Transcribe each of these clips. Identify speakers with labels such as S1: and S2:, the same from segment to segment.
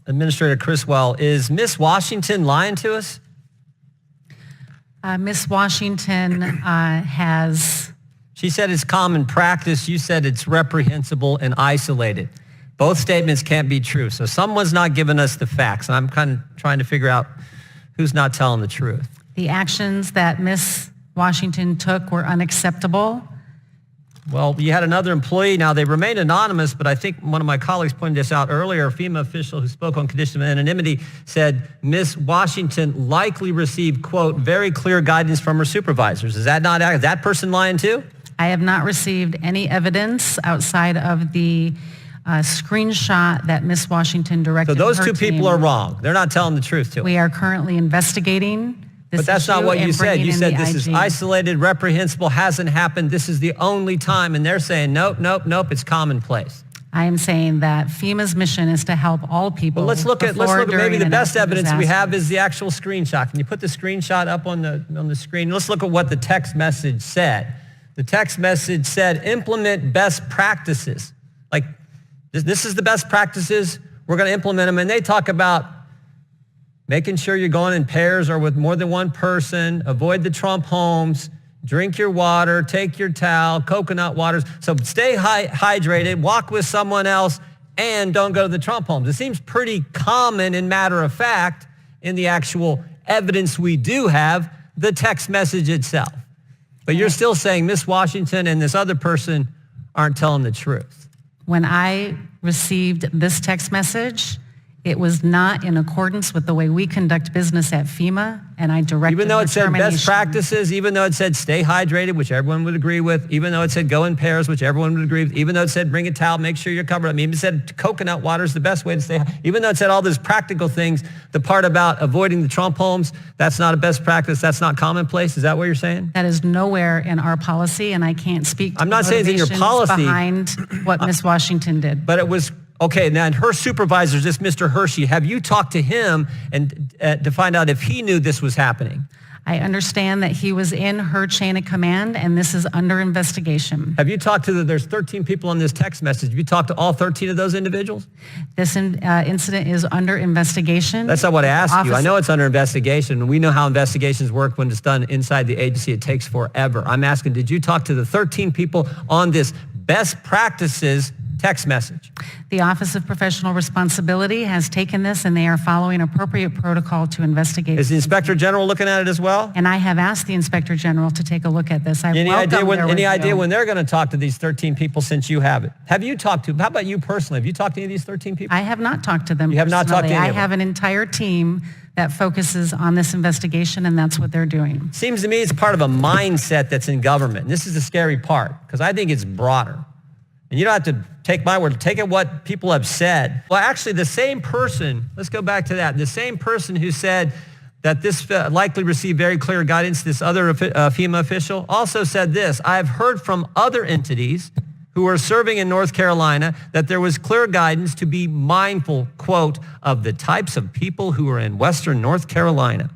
S1: Administrator Criswell, is Miss Washington lying to us?
S2: Miss Washington has...
S1: She said it's common practice. You said it's reprehensible and isolated. Both statements can't be true. So someone's not giving us the facts. And I'm kind of trying to figure out who's not telling the truth.
S2: The actions that Miss Washington took were unacceptable.
S1: Well, you had another employee. Now, they remain anonymous, but I think one of my colleagues pointed this out earlier. A FEMA official who spoke on condition of anonymity said Miss Washington likely received, quote, very clear guidance from her supervisors. Is that person lying too?
S2: I have not received any evidence outside of the screenshot that Miss Washington directed.
S1: So those
S2: her
S1: two
S2: team.
S1: people are wrong. They're not telling the truth to us.
S2: We are currently investigating this
S1: But that's not
S2: issue
S1: what you
S2: and
S1: said.
S2: bringing
S1: You
S2: in
S1: said
S2: the
S1: this is
S2: IG.
S1: isolated, reprehensible, hasn't happened. This is the only time. And they're saying, nope, nope, nope, it's commonplace.
S2: I am saying that FEMA's mission is to help all people.
S1: Well, let's look at
S2: before,
S1: maybe
S2: during,
S1: the
S2: and
S1: best
S2: after
S1: evidence we
S2: disaster.
S1: have is the actual screenshot. Can you put the screenshot up on the screen? Let's look at what the text message said. The text message said, implement best practices. Like, this is the best practices. We're going to implement them. And they talk about making sure you're going in pairs or with more than one person, avoid the Trump homes, drink your water, take your towel, coconut waters. So stay hydrated, walk with someone else, and don't go to the Trump homes. It seems pretty common and matter of fact in the actual evidence we do have, the text message itself. But you're still saying Miss Washington and this other person aren't telling the truth.
S2: When I received this text message, it was not in accordance with the way we conduct business at FEMA, and I directed
S1: Even though it said
S2: termination.
S1: best practices, even though it said stay hydrated, which everyone would agree with, even though it said go in pairs, which everyone would agree with, even though it said bring a towel, make sure you're covered. I mean, it said coconut water is the best way to stay, even though it said all those practical things, the part about avoiding the Trump homes, that's not a best practice, that's not commonplace. Is that what you're saying?
S2: That is nowhere in our policy, and I can't speak to
S1: I'm not saying it's in your
S2: motivations
S1: policy.
S2: behind what Miss Washington did.
S1: But it was, okay, now her supervisor, this Mr. Hershey, have you talked to him and to find out if he knew this was happening?
S2: I understand that he was in her chain of command, and this is under investigation.
S1: Have you talked to there's 13 people on this text message. Have you talked to all 13 of those individuals?
S2: This incident is under investigation.
S1: That's not what I asked you. I know it's under investigation, and we know how investigations work when it's done inside the agency. It takes forever. I'm asking, did you talk to the 13 people on this best practices text message?
S2: The Office of Professional Responsibility has taken this, and they are following appropriate protocol to investigate.
S1: Is the Inspector General looking at it as well?
S2: And I have asked the Inspector General to take a look at this.
S1: Any idea when they're going to talk to these 13 people since you have it? Have you talked to, how about you personally? Have you talked to any of these 13 people?
S2: I have not talked to them.
S1: You have not talked to any
S2: I
S1: of them?
S2: have an entire team that focuses on this investigation, and that's what they're doing.
S1: Seems to me it's part of a mindset that's in government. And this is the scary part, because I think it's broader. And you don't have to take my word, take it what people have said. Well, actually, the same person, let's go back to that, the same person who said that this likely received very clear guidance, this other FEMA official, also said this: I've heard from other entities who are serving in North Carolina that there was clear guidance to be mindful, quote, of the types of people who are in Western North Carolina.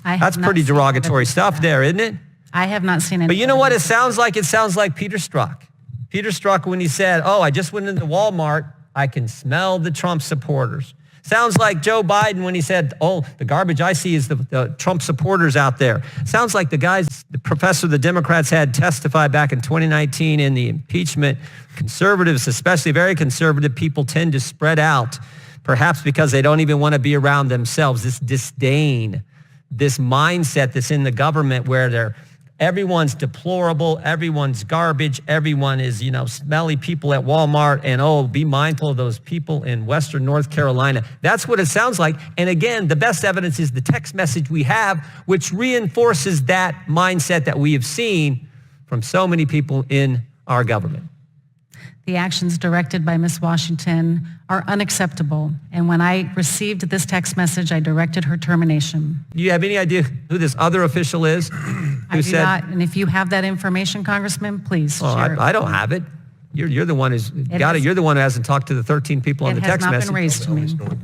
S1: That's pretty derogatory stuff there, isn't it?
S2: I have not seen it.
S1: But you know what it sounds like? It sounds like Peter Strzok. Peter Strzok, when he said, oh, I just went into Walmart, I can smell the Trump supporters. Sounds like Joe Biden when he said, oh, the garbage I see is the Trump supporters out there. Sounds like the guys, the professor the Democrats had testify back in 2019 in the impeachment. Conservatives, especially very conservative people, tend to spread out, perhaps because they don't even want to be around themselves. This disdain, this mindset that's in the government where everyone's deplorable, everyone's garbage, everyone is, smelly people at Walmart, and be mindful of those people in Western North Carolina. That's what it sounds like. And again, the best evidence is the text message we have, which reinforces that mindset that we have seen from so many people in our government.
S2: The actions directed by Ms. Washington are unacceptable. And when I received this text message, I directed her termination.
S1: Do you have any idea who this other official is?
S2: I do not. And if you have that information, Congressman, please share it.
S1: I don't have it. You're the one who's got it. You're the one who hasn't talked to the 13 people on the text message.
S2: It has not been raised to me.